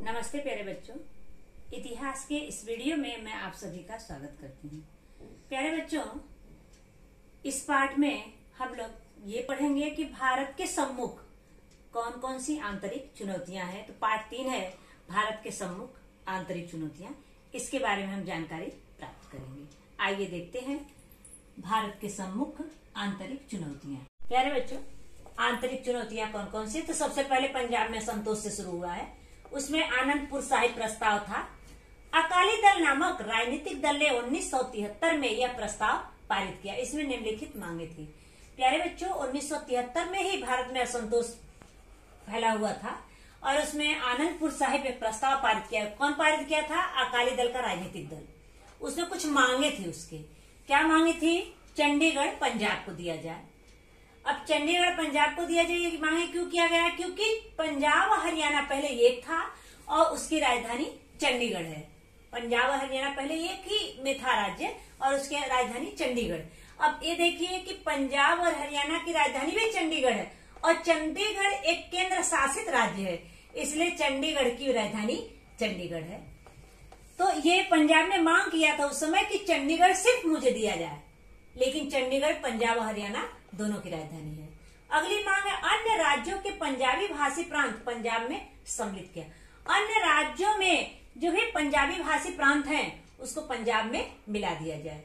नमस्ते प्यारे बच्चों, इतिहास के इस वीडियो में मैं आप सभी का स्वागत करती हूँ। प्यारे बच्चों, इस पाठ में हम लोग ये पढ़ेंगे कि भारत के सम्मुख कौन कौन सी आंतरिक चुनौतियां हैं। तो पाठ 3 है भारत के सम्मुख आंतरिक चुनौतियां। इसके बारे में हम जानकारी प्राप्त करेंगे। आइए देखते हैं भारत के सम्मुख आंतरिक चुनौतियां। प्यारे बच्चों, आंतरिक चुनौतियां कौन कौन सी? तो सबसे पहले पंजाब में संतोष से शुरू हुआ है। उसमें आनंदपुर साहिब प्रस्ताव था। अकाली दल नामक राजनीतिक दल ने 1973 में यह प्रस्ताव पारित किया। इसमें निम्नलिखित मांगे थी। प्यारे बच्चों, 1973 में ही भारत में असंतोष फैला हुआ था और उसमें आनंदपुर साहिब एक प्रस्ताव पारित किया। कौन पारित किया था? अकाली दल का राजनीतिक दल। उसमें कुछ मांगे थी। उसके क्या मांगे थी? चंडीगढ़ पंजाब को दिया जाए। अब चंडीगढ़ पंजाब को दिया जाए, ये मांगे क्यों किया गया? क्योंकि पंजाब और हरियाणा पहले एक था और उसकी राजधानी चंडीगढ़ है। पंजाब और हरियाणा पहले एक ही में था राज्य और उसकी राजधानी चंडीगढ़। अब ये देखिए कि पंजाब और हरियाणा की राजधानी भी चंडीगढ़ है और चंडीगढ़ एक केंद्र शासित राज्य है, इसलिए चंडीगढ़ की राजधानी चंडीगढ़ है। तो ये पंजाब ने मांग किया था उस समय कि चंडीगढ़ सिर्फ मुझे दिया जाए, लेकिन चंडीगढ़ पंजाब और हरियाणा दोनों की राजधानी है। अगली मांग है अन्य राज्यों के पंजाबी भाषी प्रांत पंजाब में सम्मिलित किया। अन्य राज्यों में जो है पंजाबी भाषी प्रांत हैं उसको पंजाब में मिला दिया जाए।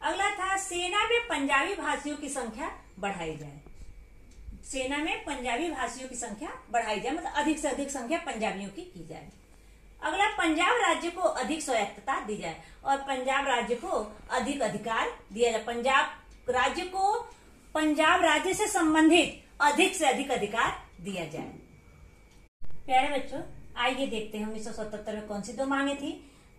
अगला था सेना में पंजाबी भाषियों की संख्या बढ़ाई जाए। सेना में पंजाबी भाषियों की संख्या बढ़ाई जाए, मतलब अधिक से अधिक संख्या पंजाबियों की जाए। अगला, पंजाब राज्य को अधिक स्वायत्तता दी जाए और पंजाब राज्य को अधिक अधिकार दिया जाए। पंजाब राज्य से संबंधित अधिक से अधिक अधिकार दिया जाए। प्यारे बच्चों, आइए देखते हैं 1977 में कौन सी दो मांगे थी।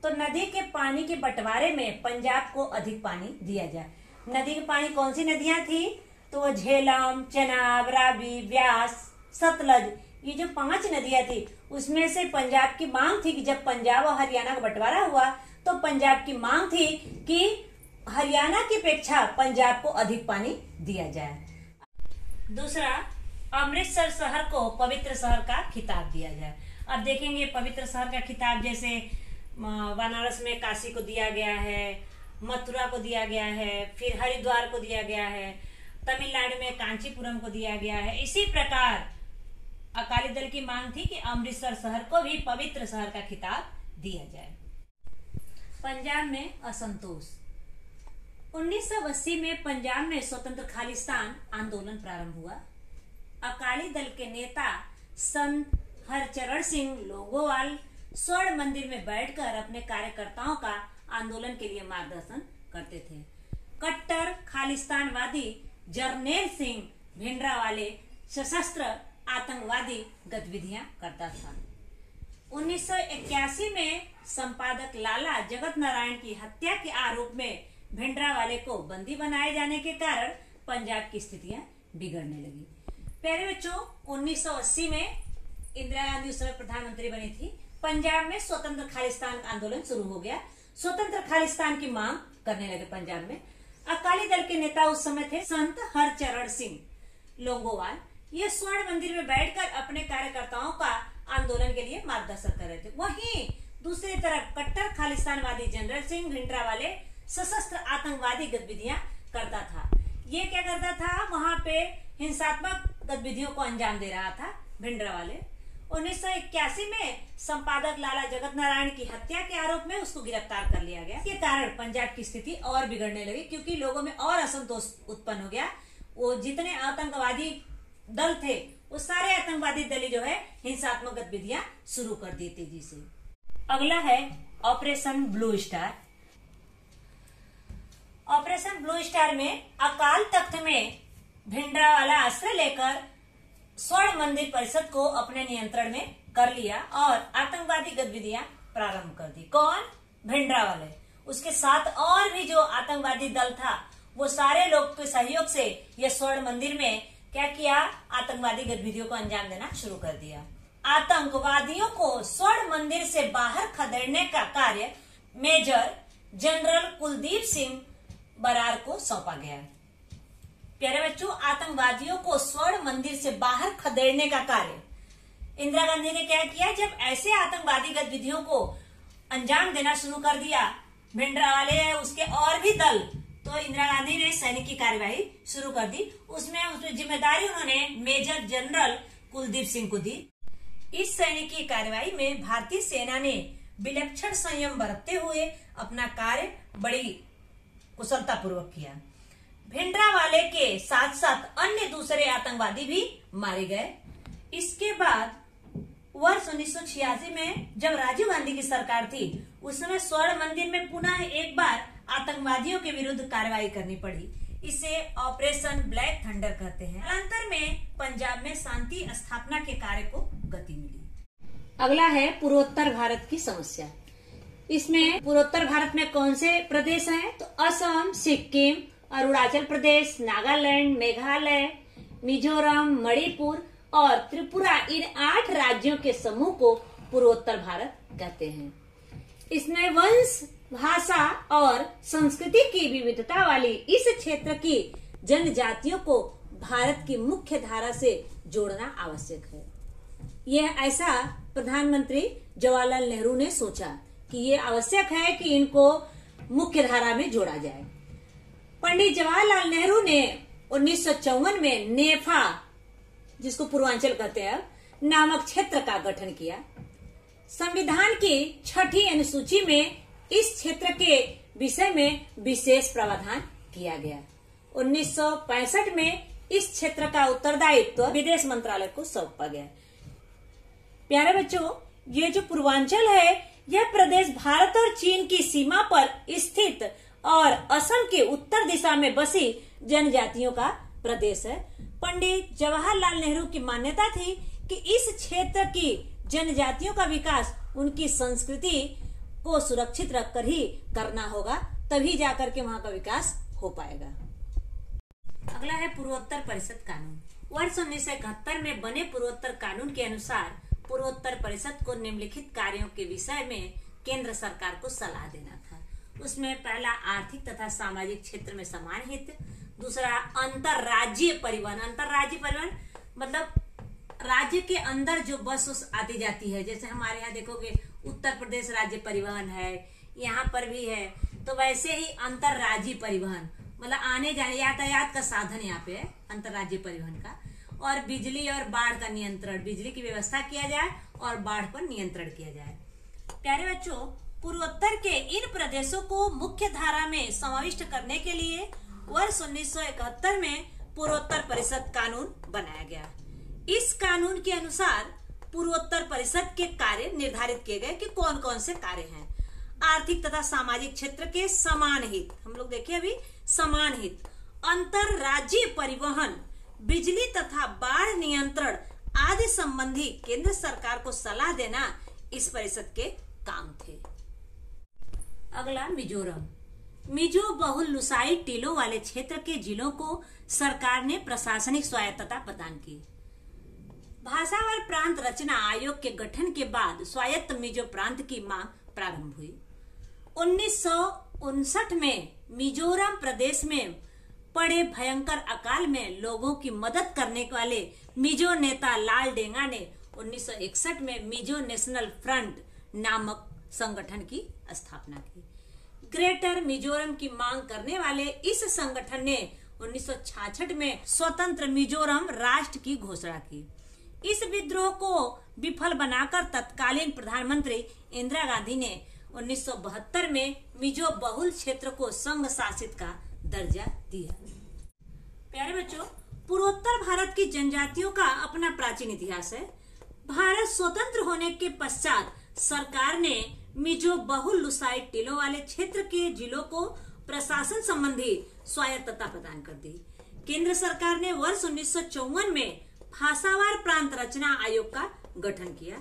तो नदी के पानी के बंटवारे में पंजाब को अधिक पानी दिया जाए। नदी के पानी कौन सी नदियां थी? तो झेलम, चेनाब, रावी, ब्यास, सतलज, ये जो 5 नदियां थी उसमें से पंजाब की मांग थी कि जब पंजाब और हरियाणा का बंटवारा हुआ तो पंजाब की मांग थी कि हरियाणा की अपेक्षा पंजाब को अधिक पानी दिया जाए। दूसरा, अमृतसर शहर को पवित्र शहर का खिताब दिया जाए। अब देखेंगे पवित्र शहर का खिताब, जैसे बनारस में काशी को दिया गया है, मथुरा को दिया गया है, फिर हरिद्वार को दिया गया है, तमिलनाडु में कांचीपुरम को दिया गया है। इसी प्रकार अकाली दल की मांग थी कि अमृतसर शहर को भी पवित्र शहर का खिताब दिया जाए। पंजाब में असंतोष। 1980 में पंजाब में स्वतंत्र खालिस्तान आंदोलन प्रारंभ हुआ। अकाली दल के नेता संत हरचरण सिंह लोंगोवाल स्वर्ण मंदिर में बैठकर अपने कार्यकर्ताओं का आंदोलन के लिए मार्गदर्शन करते थे। कट्टर खालिस्तानवादी जरनैल सिंह भिंडरावाले सशस्त्र आतंकवादी गतिविधियां करता था। 1981 में संपादक लाला जगत नारायण की हत्या के आरोप में भिंडरावाले को बंदी बनाए जाने के कारण पंजाब की स्थितियां बिगड़ने लगी। प्यारे बच्चों, 1980 में इंदिरा गांधी उस समय प्रधानमंत्री बनी थी। पंजाब में स्वतंत्र खालिस्तान आंदोलन शुरू हो गया। स्वतंत्र खालिस्तान की मांग करने लगे पंजाब में। अकाली दल के नेता उस समय थे संत हरचरण सिंह लोंगोवाल। ये स्वर्ण मंदिर में बैठकर अपने कार्यकर्ताओं का आंदोलन के लिए मार्गदर्शन कर रहे थे। वहीं दूसरी तरफ कट्टर खालिस्तानवादी जनरल सिंह भिंडरावाले सशस्त्र आतंकवादी गतिविधियां करता था। ये क्या करता था? वहां पे हिंसात्मक गतिविधियों को अंजाम दे रहा था भिंडरावाले। 1981 में संपादक लाला जगत नारायण की हत्या के आरोप में उसको गिरफ्तार कर लिया गया। इसके कारण पंजाब की स्थिति और बिगड़ने लगी क्योंकि लोगों में और असंतोष उत्पन्न हो गया। वो जितने आतंकवादी दल थे वो सारे आतंकवादी दल जो है हिंसात्मक गतिविधियां शुरू कर दी तेजी से। अगला है operation blue star. Operation blue star में अकाल तख्त में भिंडरावाला आश्रय लेकर स्वर्ण मंदिर परिषद को अपने नियंत्रण में कर लिया और आतंकवादी गतिविधियां प्रारंभ कर दी। कौन? भिंडरावाले। उसके साथ और भी जो आतंकवादी दल था वो सारे लोग के सहयोग से यह स्वर्ण मंदिर में क्या किया? आतंकवादी गतिविधियों को अंजाम देना शुरू कर दिया। आतंकवादियों को स्वर्ण मंदिर से बाहर खदेड़ने का कार्य मेजर जनरल कुलदीप सिंह बरार को सौंपा गया। प्यारे बच्चों, आतंकवादियों को स्वर्ण मंदिर से बाहर खदेड़ने का कार्य इंदिरा गांधी ने क्या किया, जब ऐसे आतंकवादी गतिविधियों को अंजाम देना शुरू कर दिया भिंडरावाले उसके और भी दल, तो इंदिरा गांधी ने सैनिक की कार्यवाही शुरू कर दी। उसमें जिम्मेदारी उन्होंने मेजर जनरल कुलदीप सिंह को दी। इस सैनिक की कार्यवाही में भारतीय सेना ने विलक्षण संयम बरतते हुए अपना कार्य बड़ी कुशलता पूर्वक किया। भिंडरावाले के साथ साथ अन्य दूसरे आतंकवादी भी मारे गए। इसके बाद वर्ष 1986 में जब राजीव गांधी की सरकार थी, उस समय स्वर्ण मंदिर में पुनः एक बार आतंकवादियों के विरुद्ध कार्रवाई करनी पड़ी। इसे ऑपरेशन ब्लैक थंडर कहते हैं। कालांतर में पंजाब में शांति स्थापना के कार्य को गति मिली। अगला है पूर्वोत्तर भारत की समस्या। इसमें पूर्वोत्तर भारत में कौन से प्रदेश हैं? तो असम, सिक्किम, अरुणाचल प्रदेश, नागालैंड, मेघालय, मिजोरम, मणिपुर और त्रिपुरा, इन 8 राज्यों के समूह को पूर्वोत्तर भारत कहते हैं। इसमें वंश, भाषा और संस्कृति की विविधता वाली इस क्षेत्र की जनजातियों को भारत की मुख्य धारा से जोड़ना आवश्यक है। यह ऐसा प्रधानमंत्री जवाहरलाल नेहरू ने सोचा कि ये आवश्यक है कि इनको मुख्य धारा में जोड़ा जाए। पंडित जवाहरलाल नेहरू ने 1954 में नेफा, जिसको पूर्वांचल कहते हैं, नामक क्षेत्र का गठन किया। संविधान की 6ठी अनुसूची में इस क्षेत्र के विषय में विशेष प्रावधान किया गया। 1965 में इस क्षेत्र का उत्तरदायित्व विदेश मंत्रालय को सौंपा गया। प्यारे बच्चों, ये जो पूर्वांचल है, यह प्रदेश भारत और चीन की सीमा पर स्थित और असम के उत्तर दिशा में बसी जनजातियों का प्रदेश है। पंडित जवाहरलाल नेहरू की मान्यता थी कि इस क्षेत्र की जनजातियों का विकास उनकी संस्कृति को सुरक्षित रखकर ही करना होगा, तभी जाकर के वहां का विकास हो पाएगा। अगला है पूर्वोत्तर परिषद कानून। वर्ष 1971 में बने पूर्वोत्तर कानून के अनुसार पूर्वोत्तर परिषद को निम्नलिखित कार्यों के विषय में केंद्र सरकार को सलाह देना था। उसमें पहला, आर्थिक तथा सामाजिक क्षेत्र में समान हित। दूसरा, अंतरराज्यीय परिवहन। अंतरराज्यीय परिवहन मतलब राज्य के अंदर जो बस आती जाती है, जैसे हमारे यहाँ देखोगे उत्तर प्रदेश राज्य परिवहन है, यहाँ पर भी है, तो वैसे ही अंतरराज्यीय परिवहन मतलब आने जाने यातायात का साधन यहाँ पे है अंतरराज्यीय परिवहन का। और बिजली और बाढ़ का नियंत्रण, बिजली की व्यवस्था किया जाए और बाढ़ पर नियंत्रण किया जाए। प्यारे बच्चों, पूर्वोत्तर के इन प्रदेशों को मुख्य धारा में समाविष्ट करने के लिए वर्ष 1971 में पूर्वोत्तर परिषद कानून बनाया गया। इस कानून के अनुसार पूर्वोत्तर परिषद के कार्य निर्धारित किए गए कि कौन कौन से कार्य हैं। आर्थिक तथा सामाजिक क्षेत्र के समान हित, हम लोग देखिए अभी समान हित, अंतरराज्यीय परिवहन, बिजली तथा बाढ़ नियंत्रण आदि संबंधी केंद्र सरकार को सलाह देना इस परिषद के काम थे। अगला, मिजोरम। मिजो बहुल लुसाई टीलों वाले क्षेत्र के जिलों को सरकार ने प्रशासनिक स्वायत्तता प्रदान की। भाषावार प्रांत रचना आयोग के गठन के बाद स्वायत्त मिजो प्रांत की मांग प्रारंभ हुई। 1959 में मिजोरम प्रदेश में पड़े भयंकर अकाल में लोगों की मदद करने वाले मिजो नेता लाल डेंगा ने 1961 में मिजो नेशनल फ्रंट नामक संगठन की स्थापना की। ग्रेटर मिजोरम की मांग करने वाले इस संगठन ने 1966 में स्वतंत्र मिजोरम राष्ट्र की घोषणा की। इस विद्रोह को विफल बनाकर तत्कालीन प्रधानमंत्री इंदिरा गांधी ने 1972 में मिजो बहुल क्षेत्र को संघ शासित का दर्जा दिया। प्यारे बच्चों, पूर्वोत्तर भारत की जनजातियों का अपना प्राचीन इतिहास है। भारत स्वतंत्र होने के पश्चात सरकार ने मिजो बहुल लुसाई टीलों वाले क्षेत्र के जिलों को प्रशासन संबंधी स्वायत्तता प्रदान कर दी। केंद्र सरकार ने वर्ष 1954 में भाषावार प्रांत रचना आयोग का गठन किया।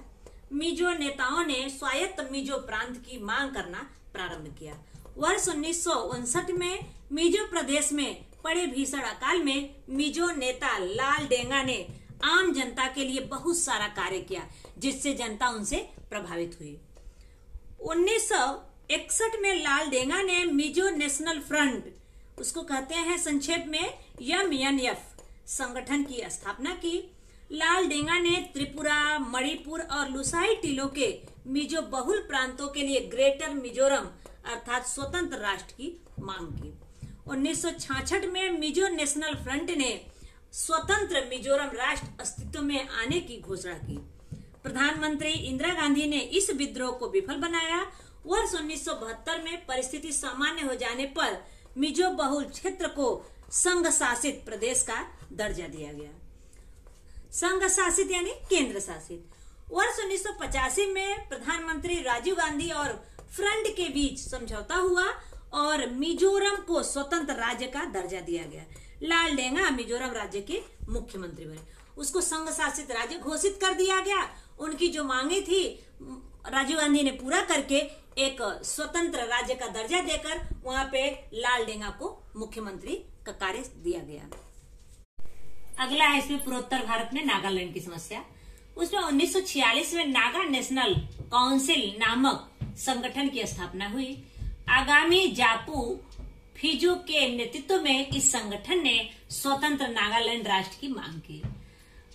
मिजो नेताओं ने स्वायत्त मिजो प्रांत की मांग करना प्रारंभ किया। वर्ष 1959 में मिजो प्रदेश में पड़े भीषण अकाल में मिजो नेता लाल डेंगा ने आम जनता के लिए बहुत सारा कार्य किया, जिससे जनता उनसे प्रभावित हुई। 1961 में लाल डेंगा ने मिजो नेशनल फ्रंट, उसको कहते हैं संक्षेप में MNF, संगठन की स्थापना की। लालडेंगा ने त्रिपुरा, मणिपुर और लुसाई टीलों के मिजो बहुल प्रांतों के लिए ग्रेटर मिजोरम अर्थात स्वतंत्र राष्ट्र की मांग की। 1966 में मिजो नेशनल फ्रंट ने स्वतंत्र मिजोरम राष्ट्र अस्तित्व में आने की घोषणा की। प्रधानमंत्री इंदिरा गांधी ने इस विद्रोह को विफल बनाया। वर्ष 1972 में परिस्थिति सामान्य हो जाने पर मिजो बहुल क्षेत्र को संघ शासित प्रदेश का दर्जा दिया गया। संघ शासित यानी केंद्र शासित। वर्ष 1985 में प्रधानमंत्री राजीव गांधी और फ्रंट के बीच समझौता हुआ और मिजोरम को स्वतंत्र राज्य का दर्जा दिया गया। लालडेंगा मिजोरम राज्य के मुख्यमंत्री बने। उसको संघ शासित राज्य घोषित कर दिया गया। उनकी जो मांगे थी राजीव गांधी ने पूरा करके एक स्वतंत्र राज्य का दर्जा देकर वहां पे लालडेंगा को मुख्यमंत्री का कार्य दिया गया। अगला है इसमें पूर्वोत्तर भारत में नागालैंड की समस्या। उसमें 1946 में नागा नेशनल काउंसिल नामक संगठन की स्थापना हुई। आगामी जापू फिजू के नेतृत्व में इस संगठन ने स्वतंत्र नागालैंड राष्ट्र की मांग की।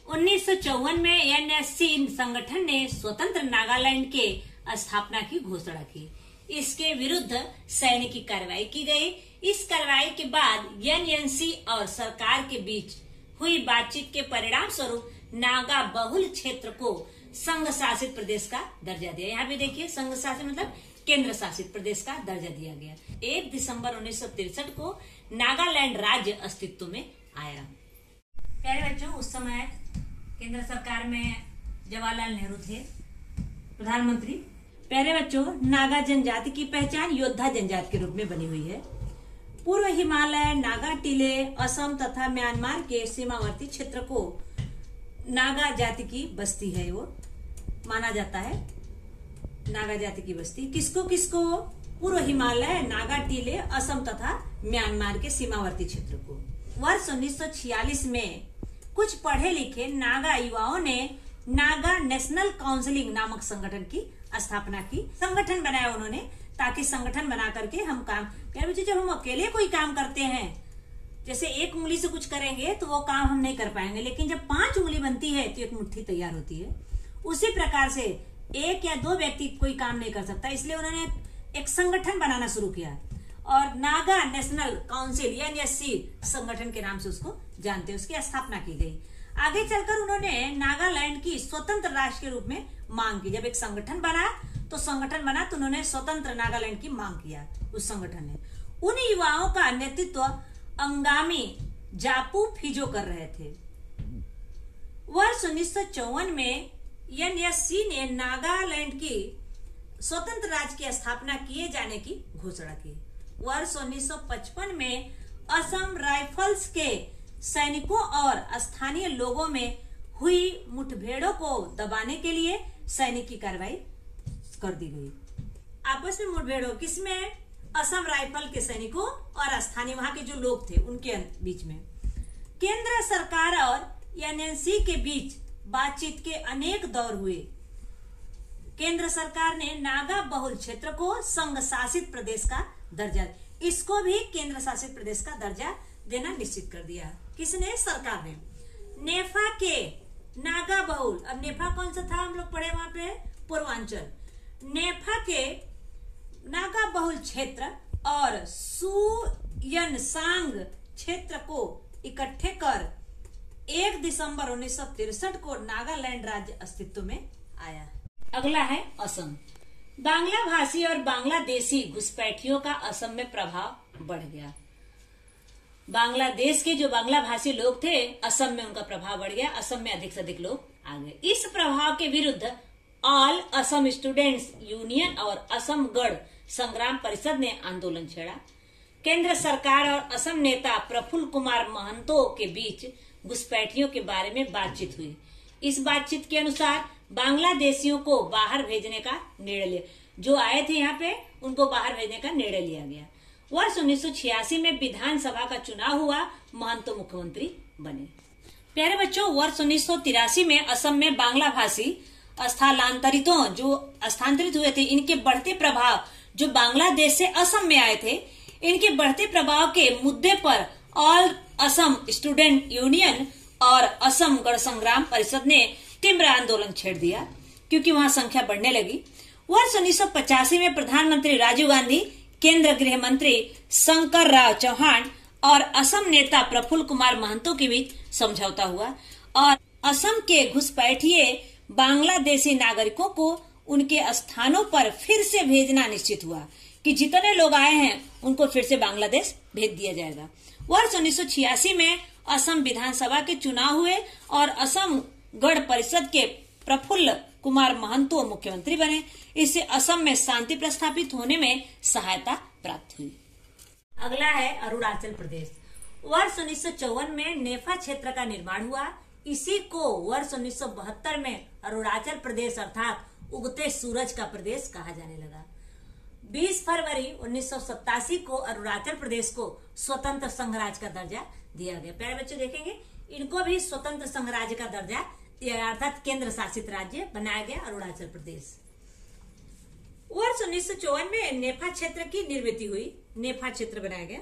1954 में एनएससी संगठन ने स्वतंत्र नागालैंड के स्थापना की घोषणा की। इसके विरुद्ध सैनिक कार्रवाई की गई। इस कार्रवाई के बाद एनएनसी और सरकार के बीच हुई बातचीत के परिणाम स्वरूप नागा बहुल क्षेत्र को संघ शासित प्रदेश का दर्जा दिया। यहाँ पे देखिए संघ शासित मतलब केंद्र शासित प्रदेश का दर्जा दिया गया। 1 दिसंबर 1963 को नागालैंड राज्य अस्तित्व में आया। प्यारे बच्चों, उस समय केंद्र सरकार में जवाहरलाल नेहरू थे प्रधानमंत्री। प्यारे बच्चों, नागा जनजाति की पहचान योद्धा जनजाति के रूप में बनी हुई है। पूर्व हिमालय, नागा टीले, असम तथा म्यांमार के सीमावर्ती क्षेत्र को नागा जाति की बस्ती है, वो माना जाता है। नागा जाति की बस्ती किसको किसको? पूर्व हिमालय, नागा टीले, असम तथा म्यांमार के सीमावर्ती क्षेत्र को। वर्ष 1946 में कुछ पढ़े लिखे नागा युवाओं ने नागा नेशनल काउंसिलिंग नामक संगठन की स्थापना की। संगठन बनाया उन्होंने ताकि संगठन बना करके हम काम, यार बच्चे जब हम अकेले कोई काम करते हैं, जैसे एक उंगली से कुछ करेंगे तो वो काम हम नहीं कर पाएंगे, लेकिन जब 5 उंगली बनती है तो एक मुट्ठी तैयार होती है। उसी प्रकार से 1 या 2 व्यक्ति कोई काम नहीं कर सकता, इसलिए उन्होंने एक संगठन बनाना शुरू किया और नागा नेशनल काउंसिल एनएससी संगठन के नाम से उसको जानते हैं। उसकी स्थापना की गई। आगे चलकर उन्होंने नागालैंड की स्वतंत्र राष्ट्र के रूप में मांग की। जब एक संगठन बना तो उन्होंने स्वतंत्र नागालैंड की मांग किया उस संगठन ने। उन युवाओं का नेतृत्व अंगामी जापू फिजो कर रहे थे। वर्ष 1954 में एनएससी ने नागालैंड की स्वतंत्र राज्य की स्थापना किए जाने की घोषणा की। वर्ष 1955 में असम राइफल्स के सैनिकों और स्थानीय लोगों में हुई मुठभेड़ों को दबाने के लिए सैनिक की कार्रवाई कर दी गई। आपस में मुठभेड़ों किसमें? असम राइफल के सैनिकों और स्थानीय वहां के जो लोग थे उनके बीच में। केंद्र सरकार और एनएनसी के बीच बातचीत के अनेक दौर हुए। केंद्र सरकार ने नागा बहुल क्षेत्र को संघ शासित प्रदेश का दर्जा, इसको भी केंद्र शासित प्रदेश का दर्जा देना निश्चित कर दिया। किसने? सरकार ने। नेफा के नागा बहुल, अब नेफा कौन सा था हम लोग पढ़े वहां पे? पूर्वांचल। नेफा के नागा बहुल क्षेत्र और सुयनसांग क्षेत्र को इकट्ठे कर 1 दिसंबर 1963 को नागालैंड राज्य अस्तित्व में आया। अगला है असम। बांग्ला भाषी और बांग्लादेशी घुसपैठियों का असम में प्रभाव बढ़ गया। बांग्लादेश के जो बांग्ला भाषी लोग थे, असम में उनका प्रभाव बढ़ गया। असम में अधिक से अधिक लोग आ गए। इस प्रभाव के विरुद्ध ऑल असम स्टूडेंट्स यूनियन और असम गढ़ संग्राम परिषद ने आंदोलन छेड़ा। केंद्र सरकार और असम नेता प्रफुल्ल कुमार महंतो के बीच घुसपैठियों के बारे में बातचीत हुई। इस बातचीत के अनुसार बांग्लादेशियों को बाहर भेजने का निर्णय लिया। जो आए थे यहाँ पे उनको बाहर भेजने का निर्णय लिया गया। वर्ष 1986 में विधानसभा का चुनाव हुआ। महंतो मुख्यमंत्री बने। प्यारे बच्चों, वर्ष 1983 में असम में बांग्ला भाषी स्थलांतरितों जो स्थानांतरित हुए थे, इनके बढ़ते प्रभाव, जो बांग्लादेश से असम में आए थे, इनके बढ़ते प्रभाव के मुद्दे पर ऑल असम स्टूडेंट यूनियन और असम गण संग्राम परिषद ने तीव्र आंदोलन छेड़ दिया क्योंकि वहां संख्या बढ़ने लगी। वर्ष 1985 में प्रधानमंत्री राजीव गांधी, केंद्र गृह मंत्री शंकर राव चौहान और असम नेता प्रफुल्ल कुमार महतो के बीच समझौता हुआ और असम के घुसपैठिए बांग्लादेशी नागरिकों को उनके स्थानों पर फिर से भेजना निश्चित हुआ कि जितने लोग आए हैं उनको फिर से बांग्लादेश भेज दिया जाएगा। वर्ष 1986 में असम विधानसभा के चुनाव हुए और असम गण परिषद के प्रफुल्ल कुमार महतो मुख्यमंत्री बने। इससे असम में शांति प्रस्थापित होने में सहायता प्राप्त हुई। अगला है अरुणाचल प्रदेश। वर्ष 1954 में नेफा क्षेत्र का निर्माण हुआ। इसी को वर्ष 1972 में अरुणाचल प्रदेश अर्थात उगते सूरज का प्रदेश कहा जाने लगा। 20 फरवरी 1987 को अरुणाचल प्रदेश को स्वतंत्र संघराज्य का दर्जा दिया गया। प्यारे बच्चों देखेंगे, इनको भी स्वतंत्र संघराज्य का दर्जा अर्थात केंद्र शासित राज्य बनाया गया अरुणाचल प्रदेश। वर्ष 1954 में नेफा क्षेत्र की निर्मित हुई, नेफा क्षेत्र बनाया गया।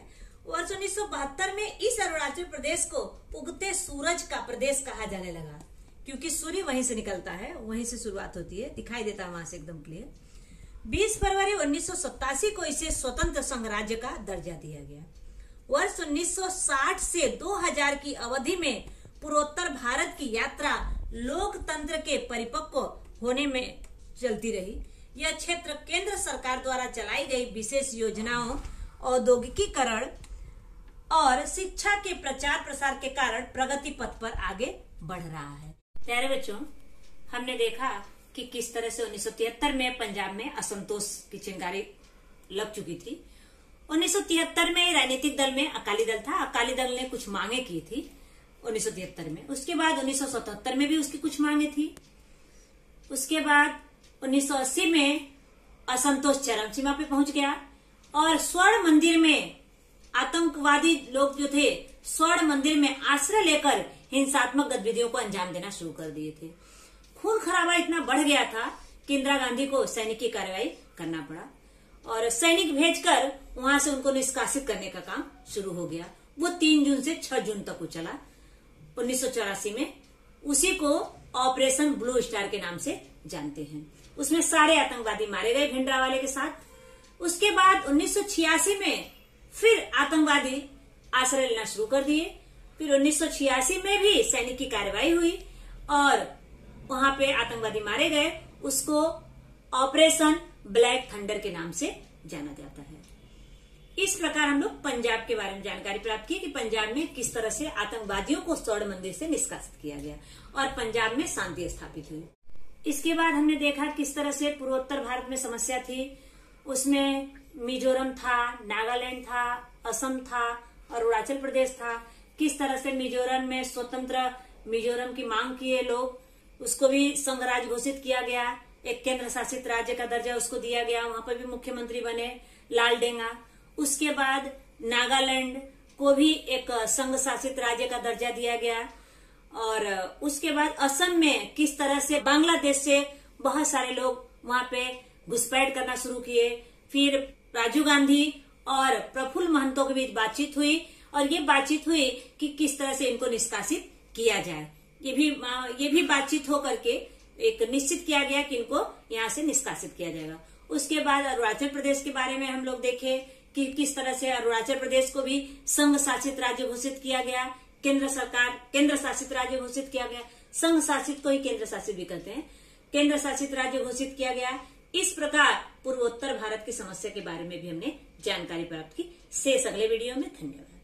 वर्ष 1972 में इस अरुणाचल प्रदेश को उगते सूरज का प्रदेश कहा जाने लगा क्योंकि सूर्य वहीं से निकलता है, वहीं से शुरुआत होती है, दिखाई देता है वहां से एकदम क्लियर। 20 फरवरी 1987 को इसे स्वतंत्र संघराज्य का दर्जा दिया गया। वर्ष 1960 से 2000 की अवधि में पूर्वोत्तर भारत की यात्रा लोकतंत्र के परिपक्व होने में चलती रही। यह क्षेत्र केंद्र सरकार द्वारा चलाई गई विशेष योजनाओं, औद्योगिकीकरण और शिक्षा के प्रचार प्रसार के कारण प्रगति पथ पर आगे बढ़ रहा है। प्यारे बच्चों, हमने देखा कि किस तरह से 1973 में पंजाब में असंतोष की चिंगारी लग चुकी थी। 1973 में राजनीतिक दल में अकाली दल था। अकाली दल ने कुछ मांगे की थी 1973 में। उसके बाद 1977 में भी उसकी कुछ मांगे थी। उसके बाद 1980 में असंतोष चरम सीमा पे पहुंच गया और स्वर्ण मंदिर में आतंकवादी लोग जो थे स्वर्ण मंदिर में आश्रय लेकर हिंसात्मक गतिविधियों को अंजाम देना शुरू कर दिए थे। खून खराबा इतना बढ़ गया था कि इंदिरा गांधी को सैनिक की कार्रवाई करना पड़ा और सैनिक भेजकर वहां से उनको निष्कासित करने का काम शुरू हो गया। वो 3 जून से 6 जून तक वो चला 1984 में। उसी को ऑपरेशन ब्लू स्टार के नाम से जानते हैं। उसमें सारे आतंकवादी मारे गए भिंडरावाले के साथ। उसके बाद 1986 में फिर आतंकवादी आश्रय लेना शुरू कर दिए। फिर 1986 में भी सैनिक की कार्रवाई हुई और वहां पे आतंकवादी मारे गए। उसको ऑपरेशन ब्लैक थंडर के नाम से जाना जाता है। इस प्रकार हम लोग पंजाब के बारे में जानकारी प्राप्त की कि पंजाब में किस तरह से आतंकवादियों को स्वर्ण मंदिर से निष्कासित किया गया और पंजाब में शांति स्थापित हुई। इसके बाद हमने देखा किस तरह से पूर्वोत्तर भारत में समस्या थी। उसमें मिजोरम था, नागालैंड था, असम था, अरुणाचल प्रदेश था। किस तरह से मिजोरम में स्वतंत्र मिजोरम की मांग किए लोग, उसको भी संघराज्य घोषित किया गया। एक केंद्र शासित राज्य का दर्जा उसको दिया गया। वहां पर भी मुख्यमंत्री बने लालडेंगा। उसके बाद नागालैंड को भी एक संघ शासित राज्य का दर्जा दिया गया और उसके बाद असम में किस तरह से बांग्लादेश से बहुत सारे लोग वहां पे घुसपैठ करना शुरू किए। फिर राजीव गांधी और प्रफुल्ल महतो के बीच बातचीत हुई और ये बातचीत हुई कि किस तरह से इनको निष्कासित किया जाए। ये भी बातचीत होकर के एक निश्चित किया गया कि इनको यहाँ से निष्कासित किया जाएगा। उसके बाद अरुणाचल प्रदेश के बारे में हम लोग देखे कि किस तरह से अरुणाचल प्रदेश को भी संघ शासित राज्य घोषित किया गया। केंद्र शासित राज्य घोषित किया गया। संघ शासित को ही केंद्र शासित भी कहते हैं। केंद्र शासित राज्य घोषित किया गया। इस प्रकार पूर्वोत्तर भारत की समस्या के बारे में भी हमने जानकारी प्राप्त की। शेष अगले वीडियो में। धन्यवाद।